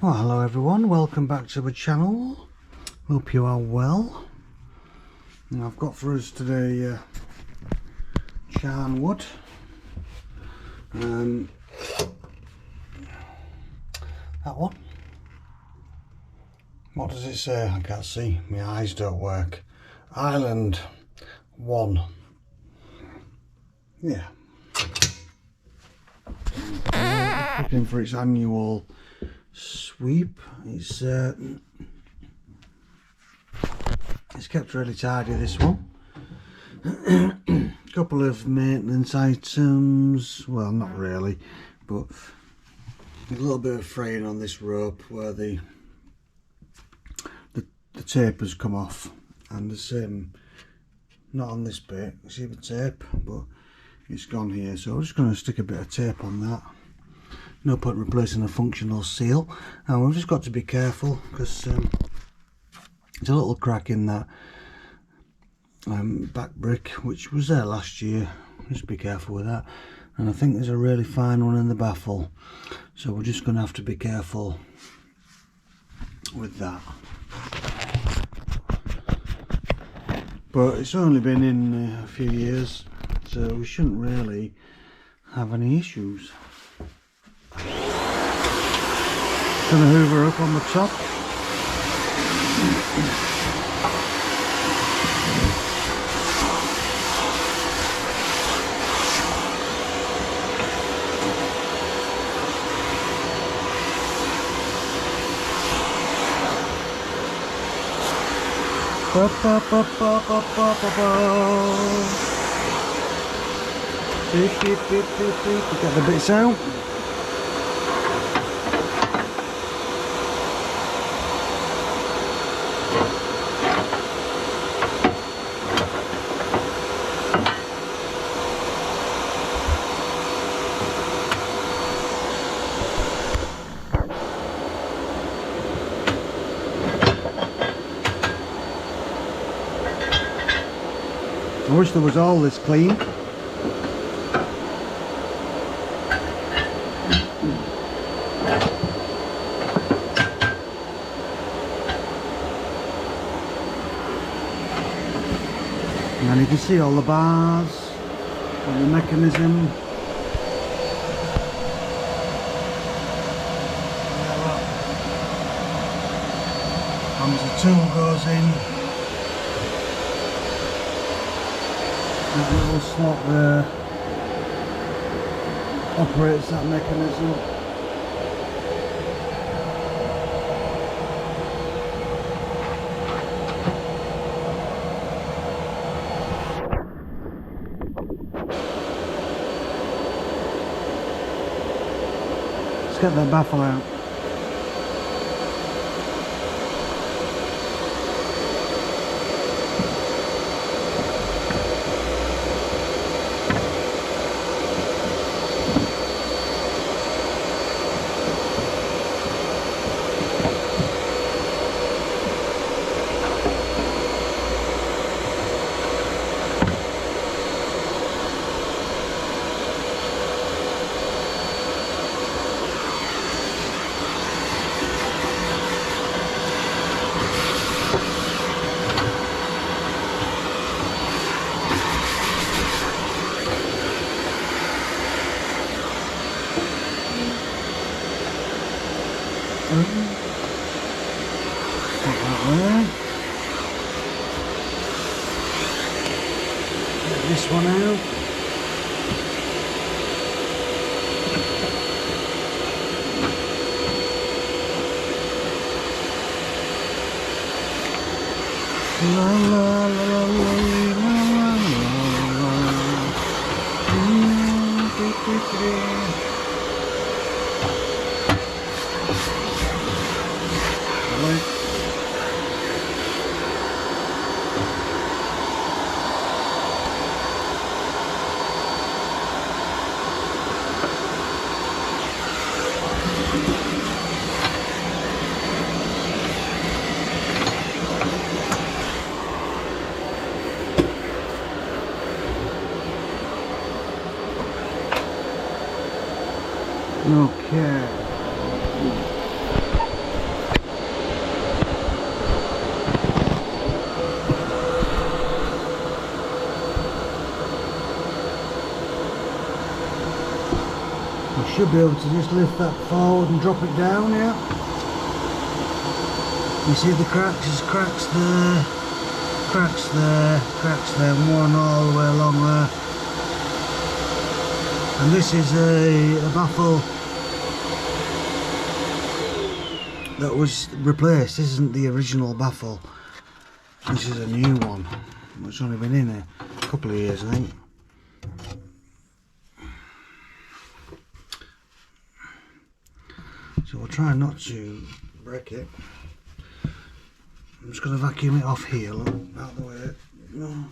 Well, hello everyone, welcome back to the channel. Hope you are well. And I've got for us today Charnwood. That one. What does it say? I can't see, my eyes don't work. Island 1. Yeah. Looking for its annual sweep. It's kept really tidy, this one. Couple of maintenance items, well, not really, but a little bit of fraying on this rope where the tape has come off, and the same not on this bit. You see the tape, but it's gone here, so I'm just going to stick a bit of tape on that. No point replacing a functional seal, and we've just got to be careful because there's a little crack in that back brick which was there last year. Just be careful with that, and I think there's a really fine one in the baffle, so we're just going to have to be careful with that. But it's only been in a few years, so we shouldn't really have any issues. Gonna hoover up on the top. Beep, beep, beep, beep, beep. Get the bits out. I wish there was all this clean. And you can see all the bars and the mechanism. As the tool goes in, that little slot there operates that mechanism. Let's get that baffle out. Put that there. Get this one out. La la la la la la la. Okay. I should be able to just lift that forward and drop it down, yeah. You see the cracks? There's cracks there, cracks there, cracks there, one all the way along there. And this is a baffle that was replaced. This isn't the original baffle. This is a new one. It's only been in a couple of years, I think. So we'll try not to break it. I'm just going to vacuum it off here, look, out of the way. No.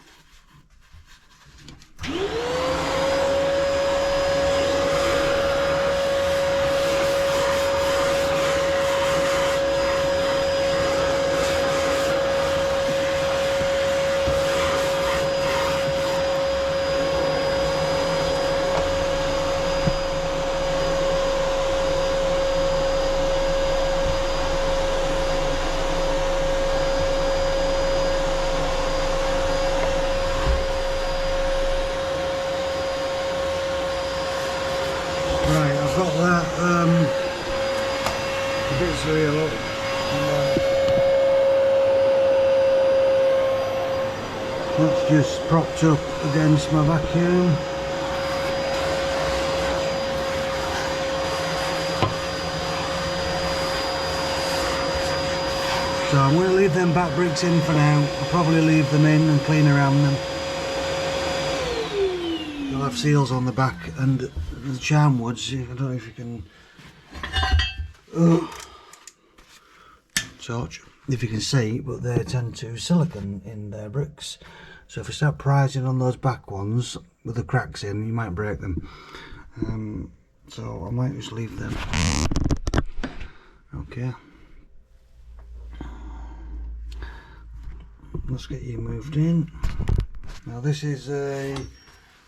Got that the bits here, look. That's just propped up against my vacuum. So I'm going to leave them back bricks in for now. I'll probably leave them in and clean around them. They'll have seals on the back, and the Charnwoods, I don't know if you can torch, if you can see, but they tend to silicon in their bricks. So if you start prizing on those back ones with the cracks in, you might break them. So I might just leave them. Okay. Let's get you moved in. Now this is a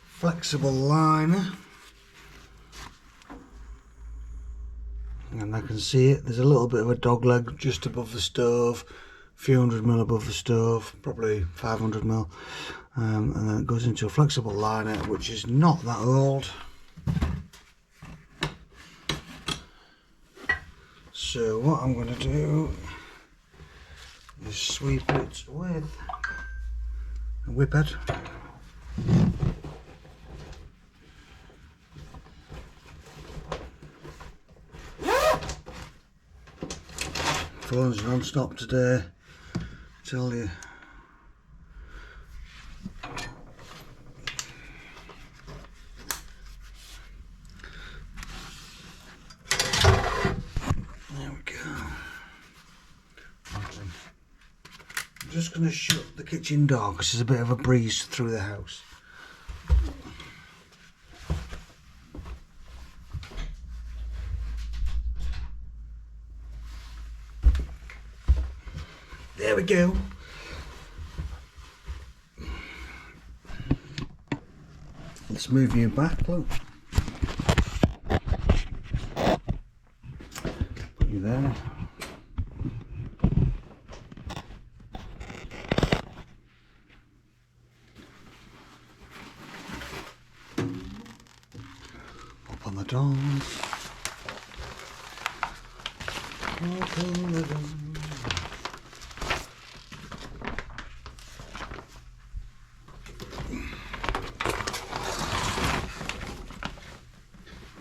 flexible liner, and I can see it. There's a little bit of a dog leg just above the stove, a few 100mm above the stove, probably 500mm, and then it goes into a flexible liner which is not that old. So what I'm going to do is sweep it with a whippet. Phone's non-stop today, tell you. There we go. I'm just going to shut the kitchen door because there's a bit of a breeze through the house. There we go. Let's move you back, look. Put you there. Up on the doors. Open the doors.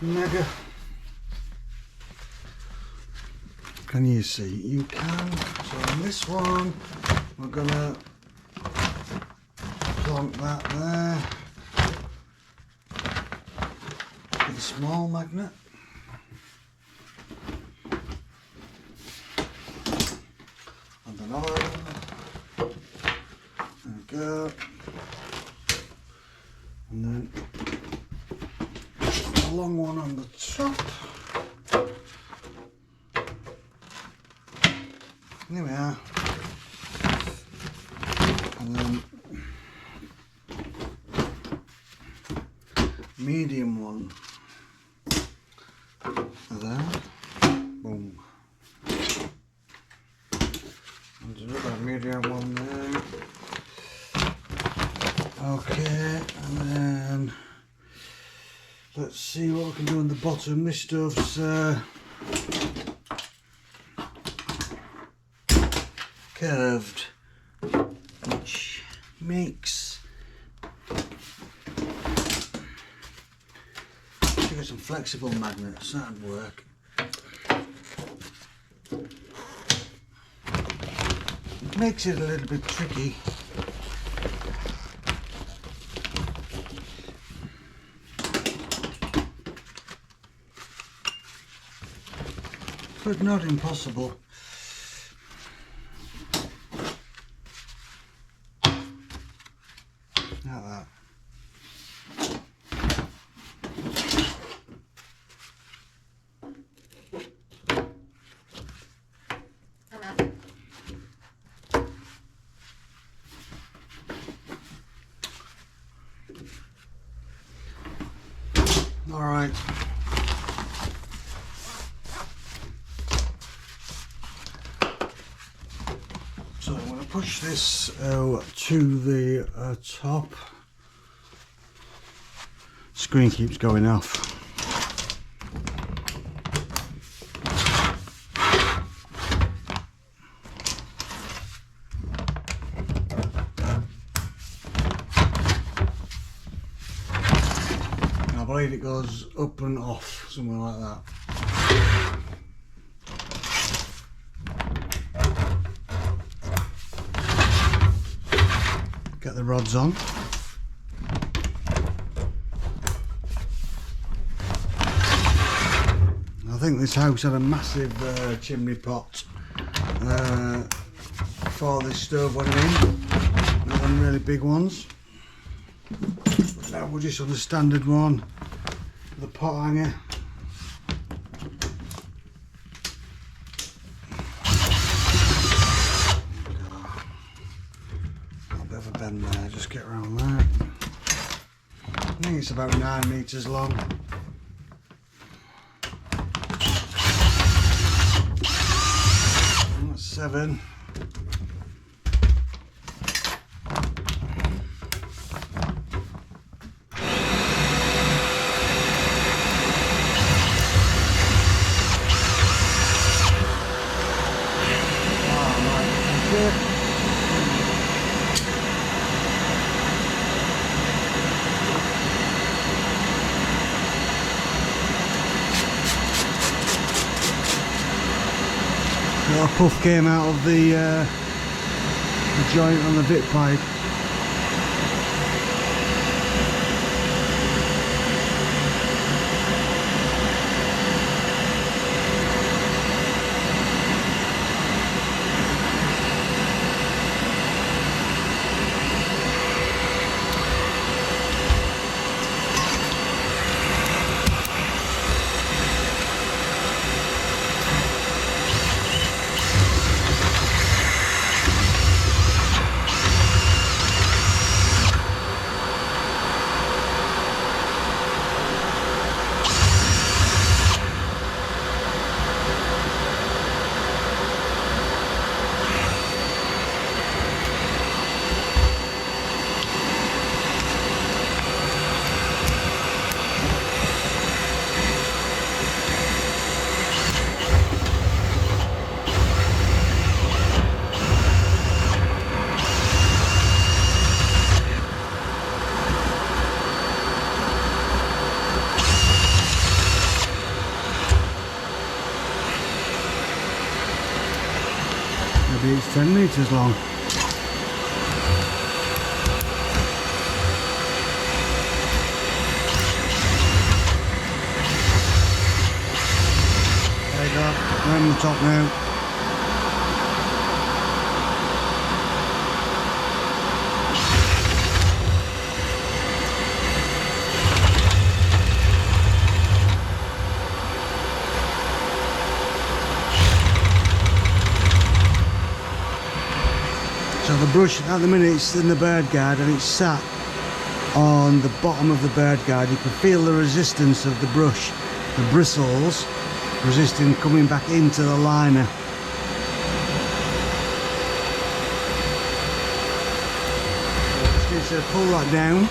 Mega. Can you see? You can. So on this one, we're gonna plonk that there with a small magnet. And another one. There we go. And then a long one on the top. There we are. And then medium one there. Boom. And another medium one there. Okay, and then let's Let's see what we can do on the bottom. This stuff's curved, which makes get some flexible magnets, that'd work. It makes it a little bit tricky. But not impossible. Like that. All right. So I'm going to push this to the top. Screen keeps going off. I believe it goes up and off, something like that. Get the rods on. I think this house had a massive chimney pot before this stove went in. Not one really big ones. But now we're just on the standard one, the pot hanger. A bit of a bend there, just get around that. I think it's about 9 meters long. That's 7. A puff came out of the joint on the bit pipe. Maybe it's 10 meters long. There you go, we're on the top now. So the brush at the minute it's in the bird guard and it's sat on the bottom of the bird guard. You can feel the resistance of the brush, the bristles resisting coming back into the liner. So just need to pull that down.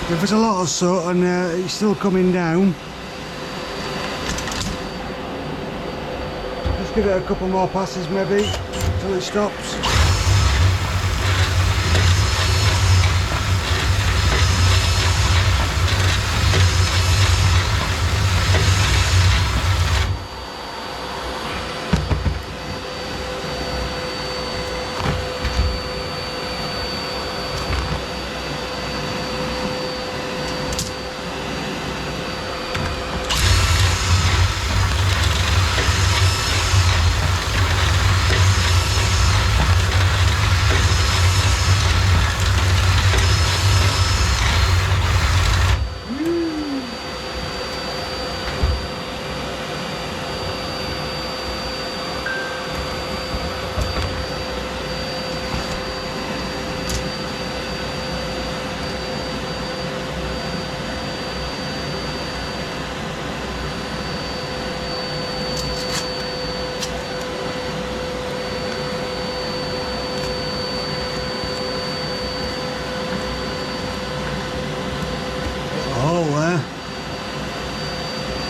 If there's a lot of soot and it's still coming down, just give it a couple more passes maybe till it stops.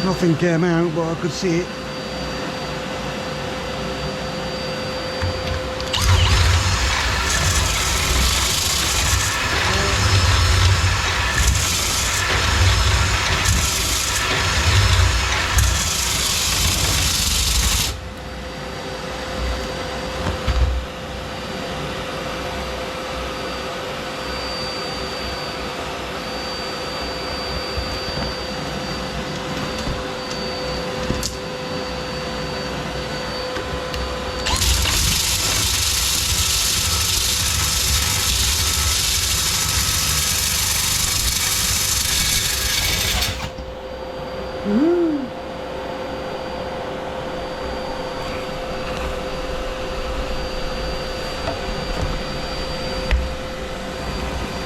Nothing came out, but I could see it.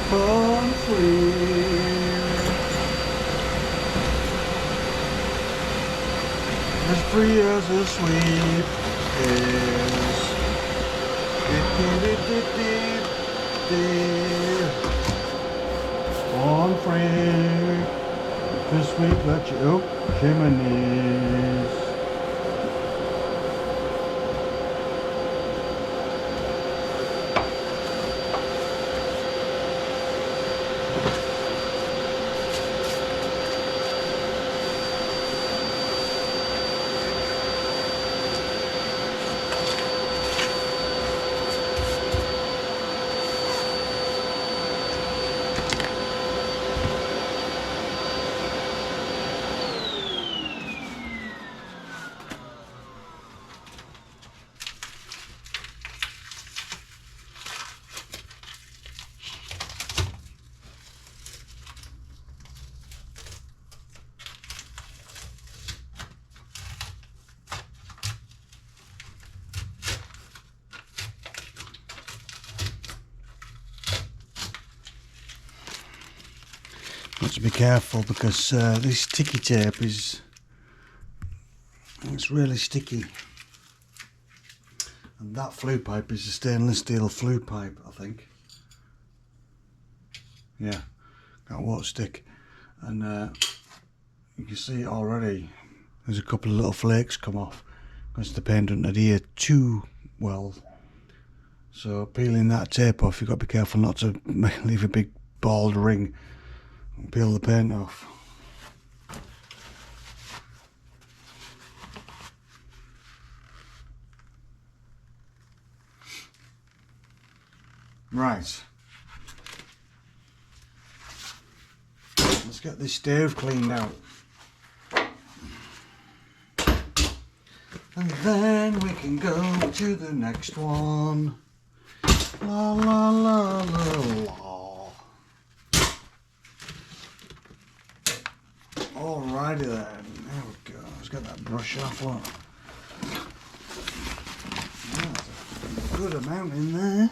Born free. As free as a sweep is. Born free. The sweep let you up chimneys. Got to be careful because this sticky tape it's really sticky, and that flue pipe is a stainless steel flue pipe, I think. Yeah, that won't stick, and you can see it already. There's a couple of little flakes come off because the paint doesn't adhere too well. So peeling that tape off, you've got to be careful not to leave a big bald ring and peel the paint off. Right, let's get this stove cleaned out, and then we can go to the next one. La la la la la. Alrighty then, there we go. Let's get that brush off. Look. That's a good amount in there.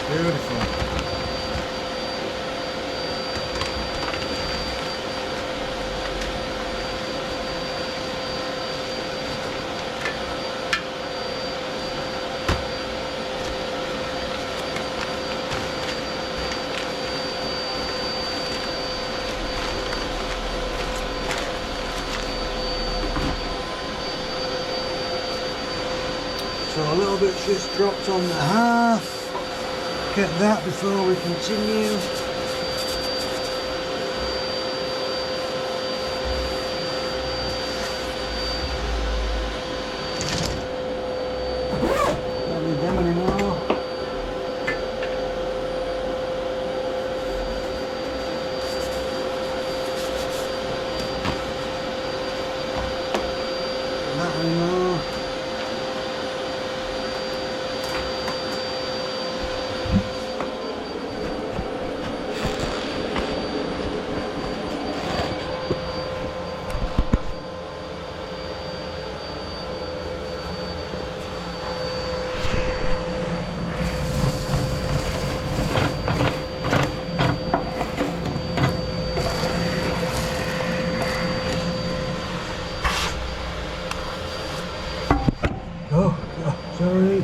Beautiful. So a little bit's just dropped on the hearth. Get that before we continue. Don't need them anymore. Not anymore. Oh, sorry.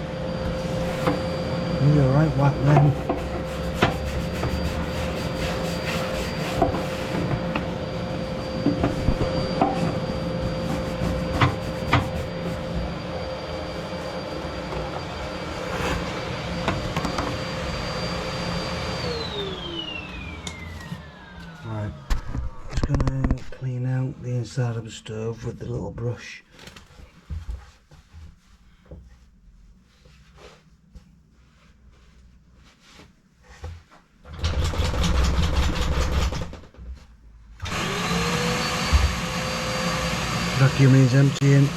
You're right whack then. Right, just gonna clean out the inside of the stove with the little brush. Vacuum is emptying.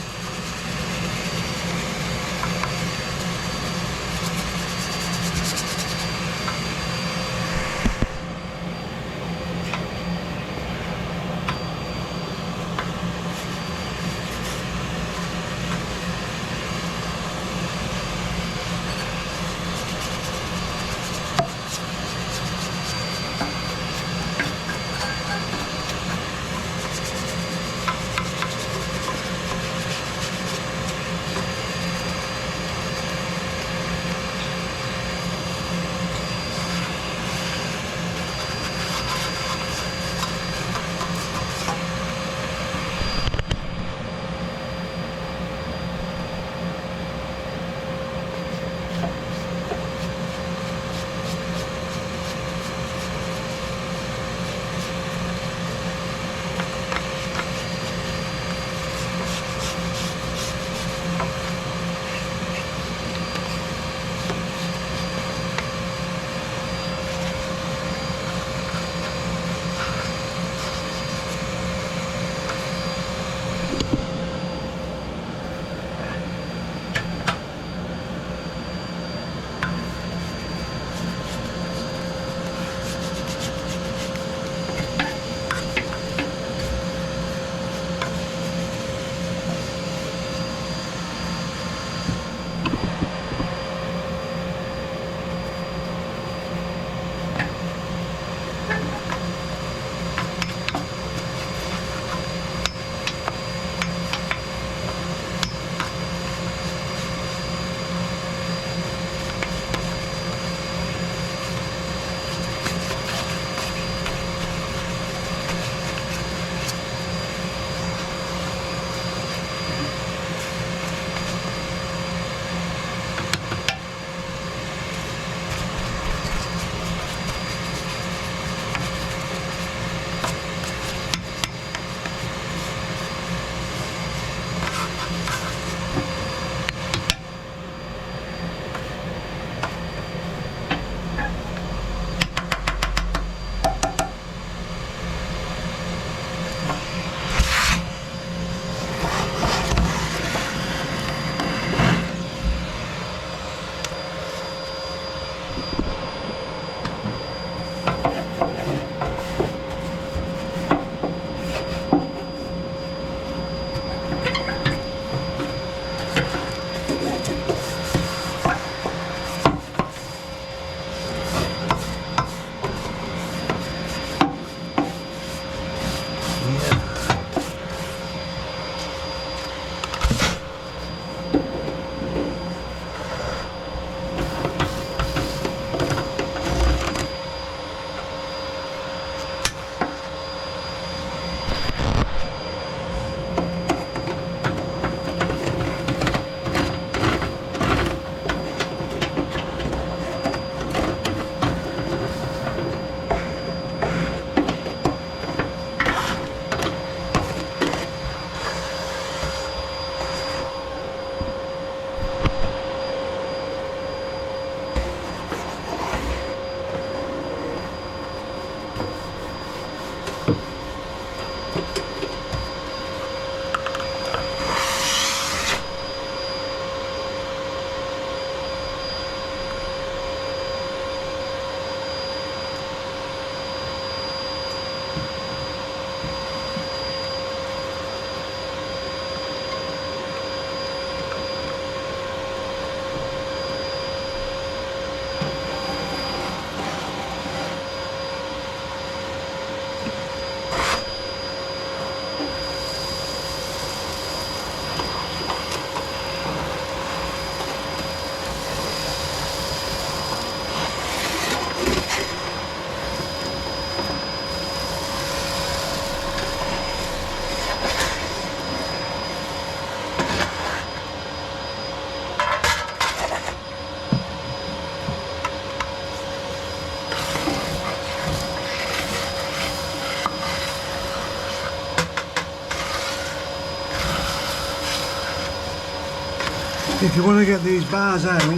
If you want to get these bars out, they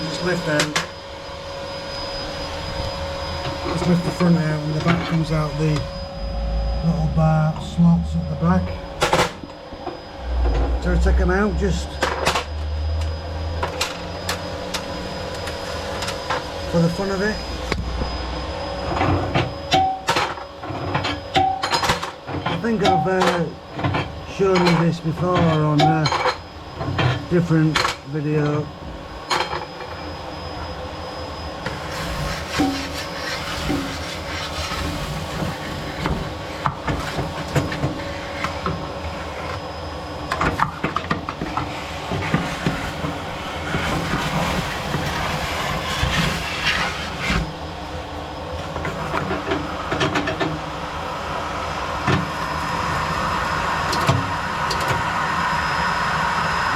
just lift out. Just lift the front out and the back comes out the little bar slots at the back. So to take them out, just for the fun of it. I think I've shown you this before on a different video.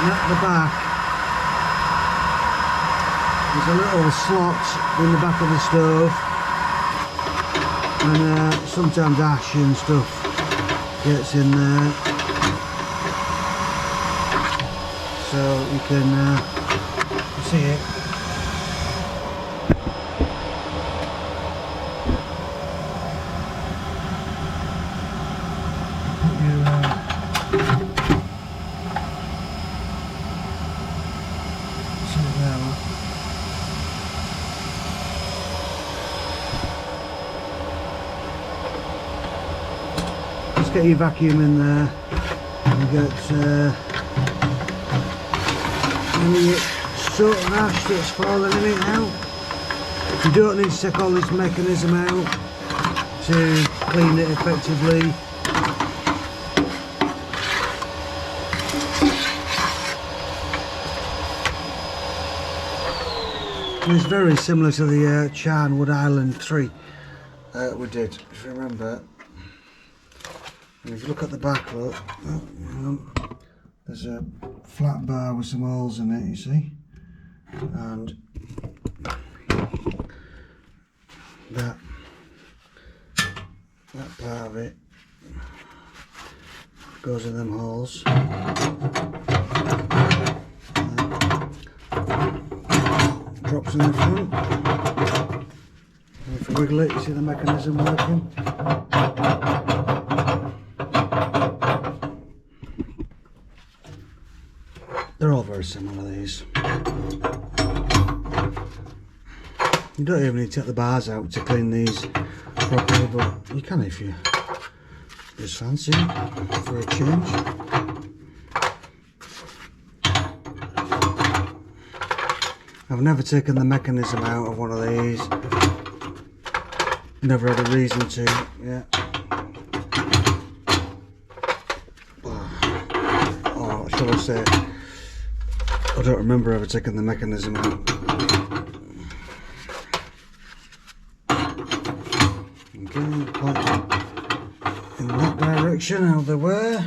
And at the back there's a little slot in the back of the stove, and sometimes ash and stuff gets in there, so you can see it. Just get your vacuum in there and get any soot and ash that's falling in it out. You don't need to take all this mechanism out to clean it effectively. It's very similar to the Charnwood Island 3 we did, if you remember. And if you look at the back, look, there's a flat bar with some holes in it, you see, and that part of it goes in them holes. Drops in the front, and if you wiggle it, you see the mechanism working. They're all very similar, these. You don't even need to take the bars out to clean these properly, but you can if you just fancy it for a change. I've never taken the mechanism out of one of these. Never had a reason to, yeah. Or shall I say, I don't remember ever taking the mechanism out. Okay, point in that direction, out of the way.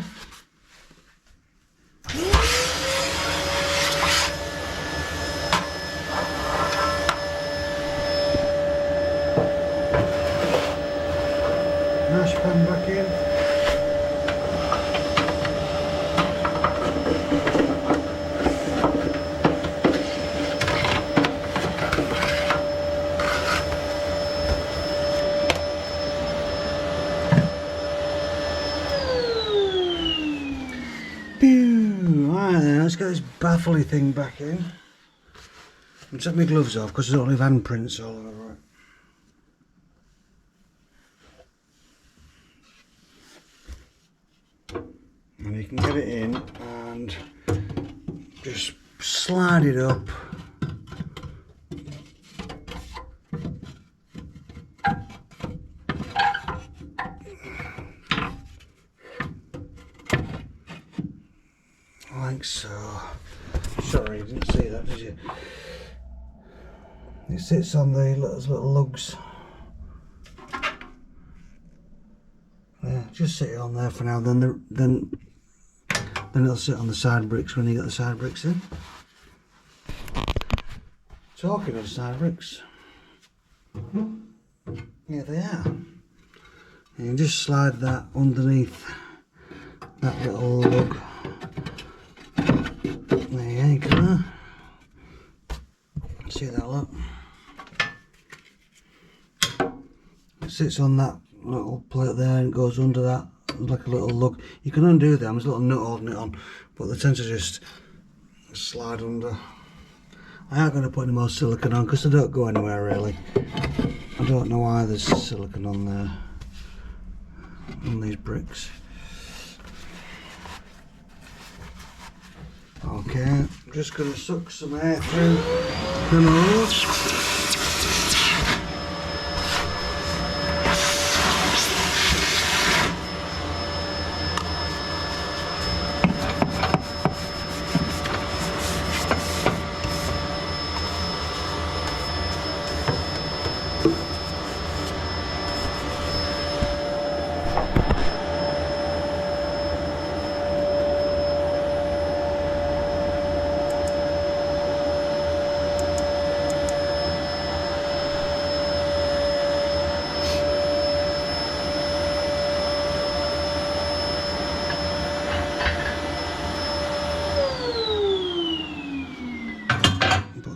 Mash pan back in. Right then, let's get this baffly thing back in. And take my gloves off because I don't leave handprints all over it. And you can get it in and just slide it up. Like so. Sorry, you didn't see that, did you? It sits on the little lugs. Yeah, just sit it on there for now. Then it'll sit on the side bricks when you get the side bricks in. Talking of side bricks, here they are. And you just slide that underneath that little lug. There you go. See that, look? It sits on that little plate there and goes under that like a little lug. You can undo them, there's a little nut holding it on, but they tend to just slide under. I aren't going to put any more silicone on because they don't go anywhere really. I don't know why there's silicone on there, on these bricks. Okay, I'm just going to suck some air through the nose.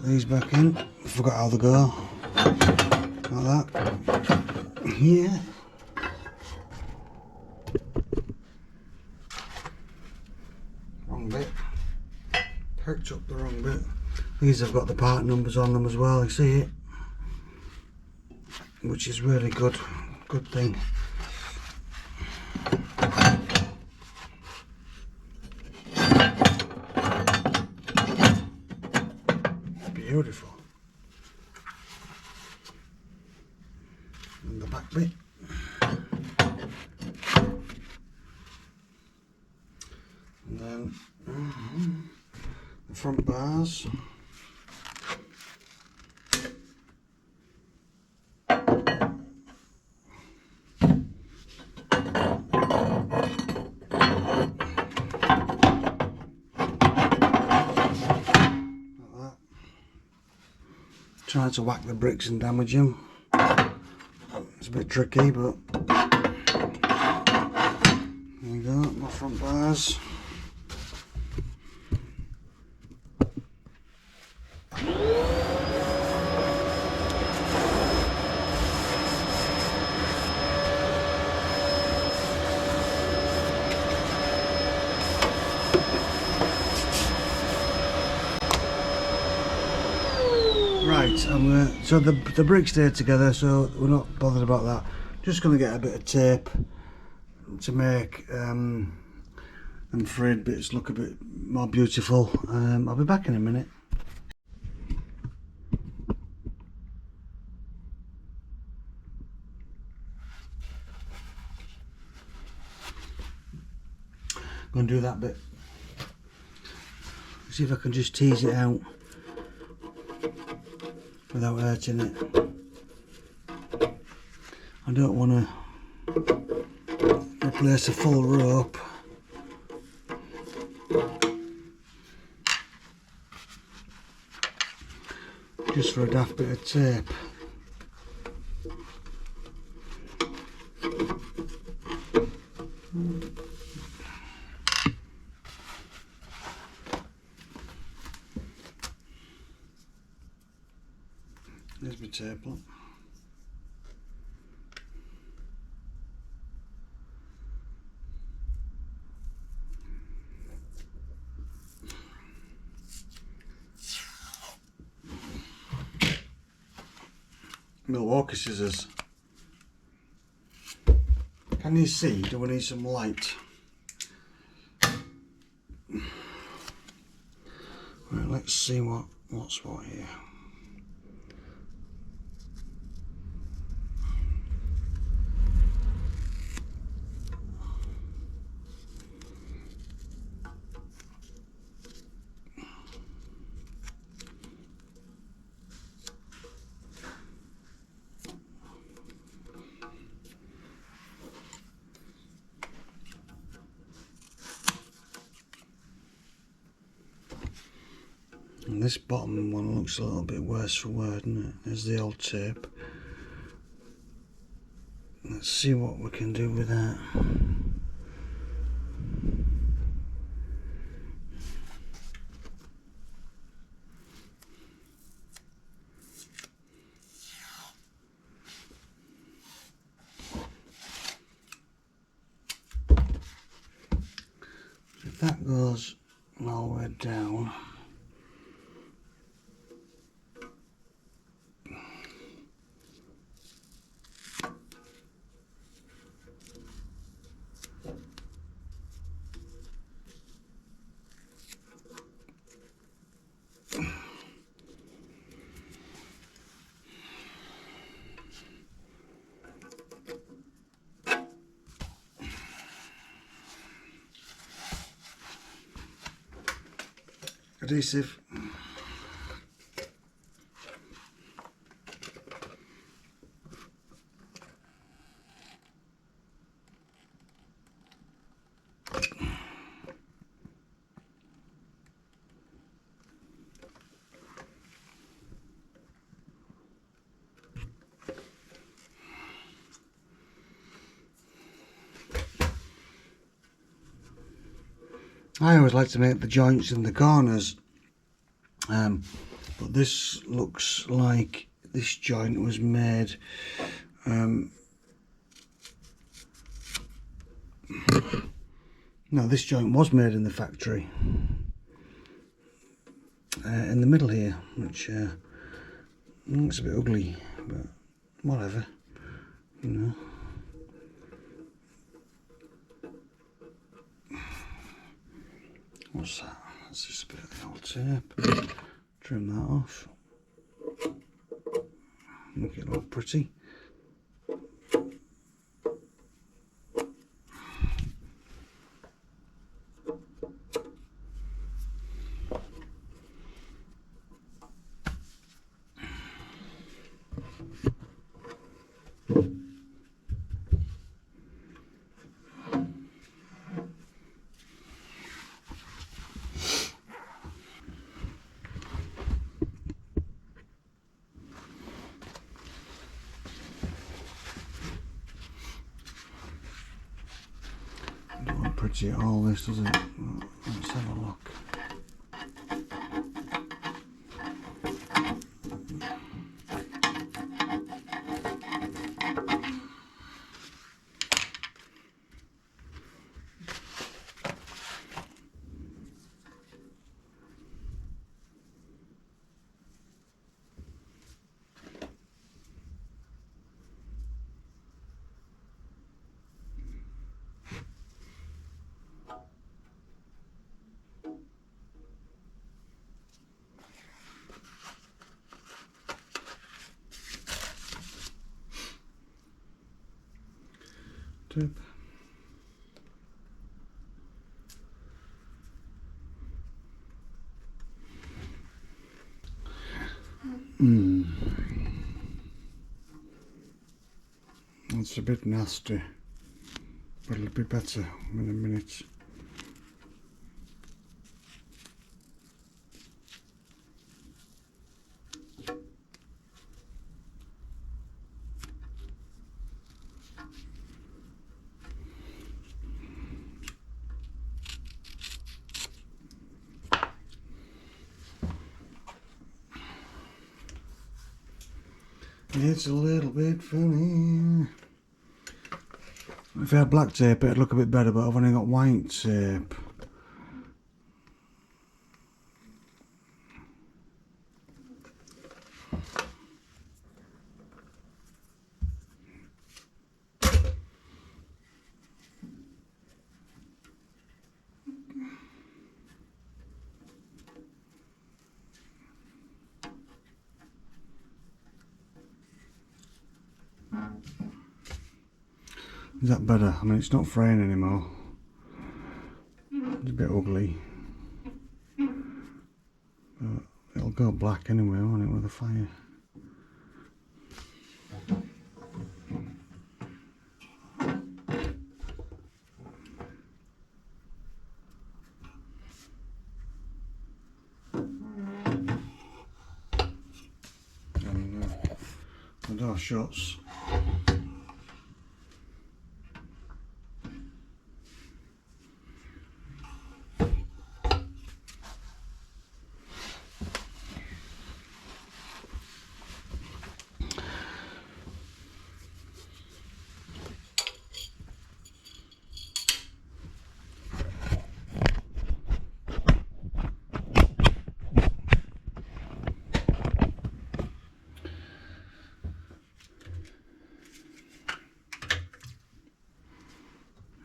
These back in. I forgot how they go. Like that. Yeah. Wrong bit. Picked up the wrong bit. These have got the part numbers on them as well, you see it? Which is really good. Good thing. Beautiful. And the back bit. And then the front bars. Trying to whack the bricks and damage them. It's a bit tricky, but there you go, my front bars. Right, so the bricks stay together, so we're not bothered about that. Just going to get a bit of tape to make them frayed bits look a bit more beautiful. I'll be back in a minute. Going to do that bit. See if I can just tease it out without hurting it. I don't want to replace a full rope. Just for a daft bit of tape. There's my tape, look. Milwaukee scissors. Can you see? Do we need some light? Right, let's see what's what here. And this bottom one looks a little bit worse for wear, doesn't it? There's the old tape. Let's see what we can do with that. that goes all the way down. Adhesive. I always like to make the joints in the corners, but this looks like this joint was made no, this joint was made in the factory in the middle here, which looks a bit ugly, but whatever, you know. What's that? That's just a bit of the old tape. Trim that off. Make it look pretty. Don't look pretty at all, this, does it? Let's have a look. Tip. It's a bit nasty, but it'll be better in a minute. It's a little bit funny. If I had black tape it'd look a bit better, but I've only got white tape. Is that better? I mean, it's not fraying anymore. It's a bit ugly. But it'll go black anyway, won't it, with the fire? And the door shuts.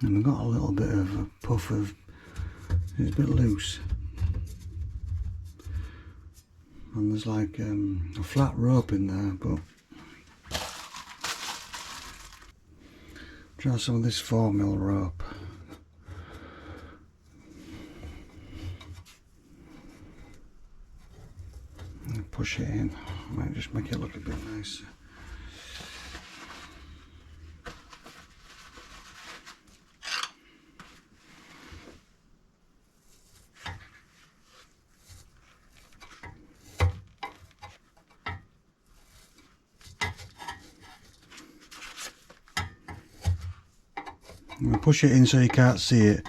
And we've got a little bit of a puff of, it's a bit loose. And there's like a flat rope in there, but try some of this 4mm rope. And push it in, might just make it look a bit nicer. I'm going to push it in so you can't see it,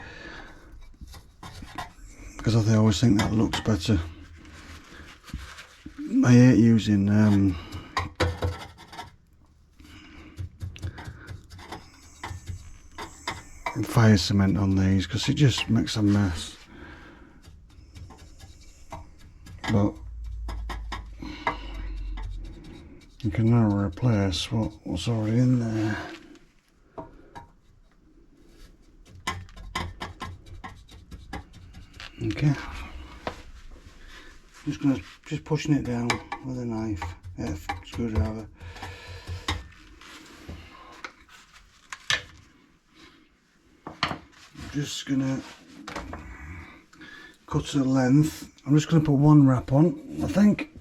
because I always think that looks better. I hate using fire cement on these because it just makes a mess. But you can now replace what's already in there. Okay, just pushing it down with a knife, screwdriver. I'm just gonna cut to the length. I'm just gonna put one wrap on, I think.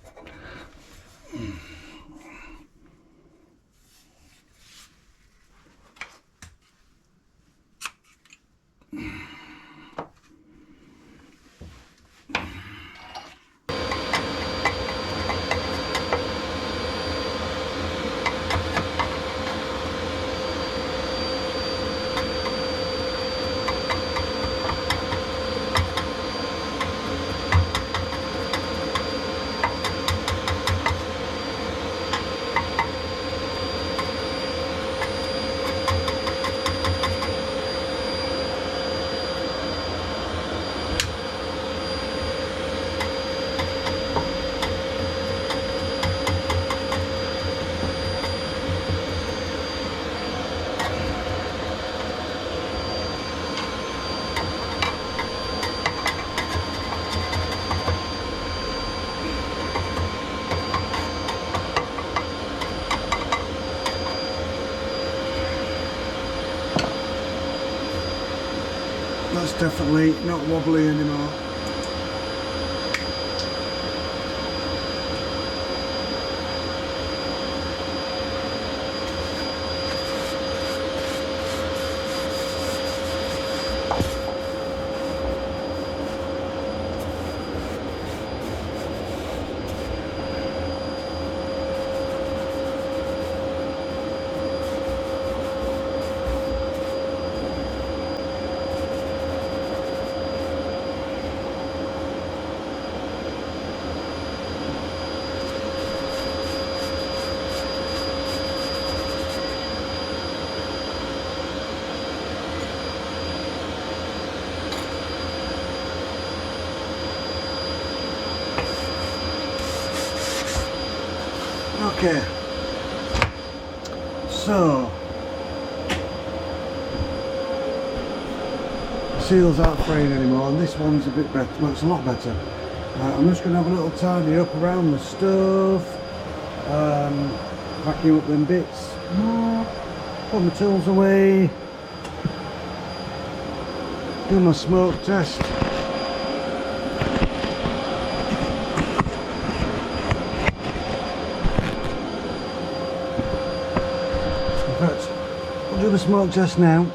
That's definitely not wobbly anymore. Okay, so the seals aren't fraying anymore, and this one's a bit better. Well, it's a lot better. I'm just going to have a little tidy up around the stove, vacuum up them bits, put my tools away, do my smoke test. We'll do the smoke test now.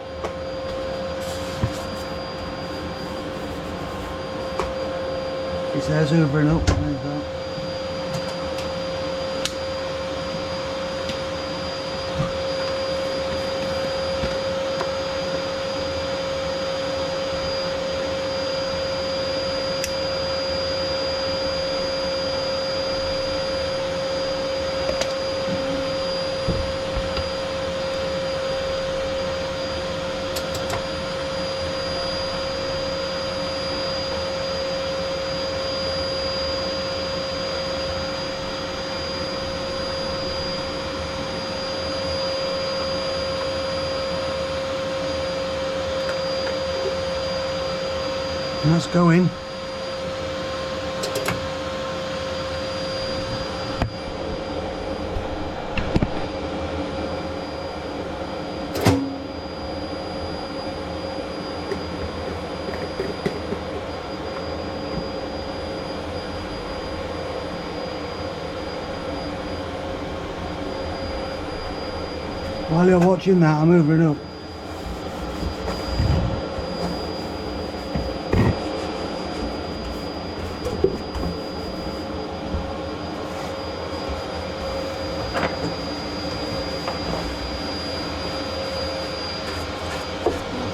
It says over and up like that. Let's go in. While you're watching that, I'm moving up.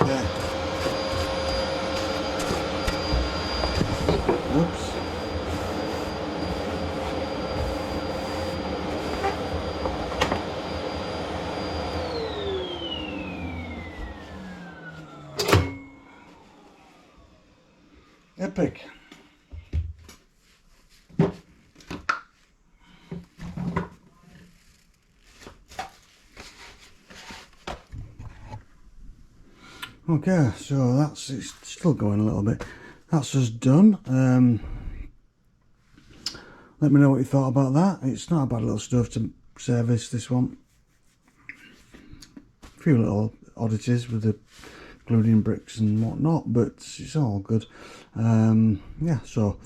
Okay. Oops. Epic. Okay, so that's, it's still going a little bit. That's just done. Let me know what you thought about that. It's not a bad little stuff to service, this one. A few little oddities with the glued in bricks and whatnot, but it's all good. Yeah, so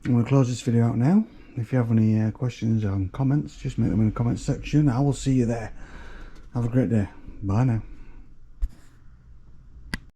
I'm going to close this video out now. If you have any questions or comments, just make them in the comment section. I will see you there. Have a great day. Bye now.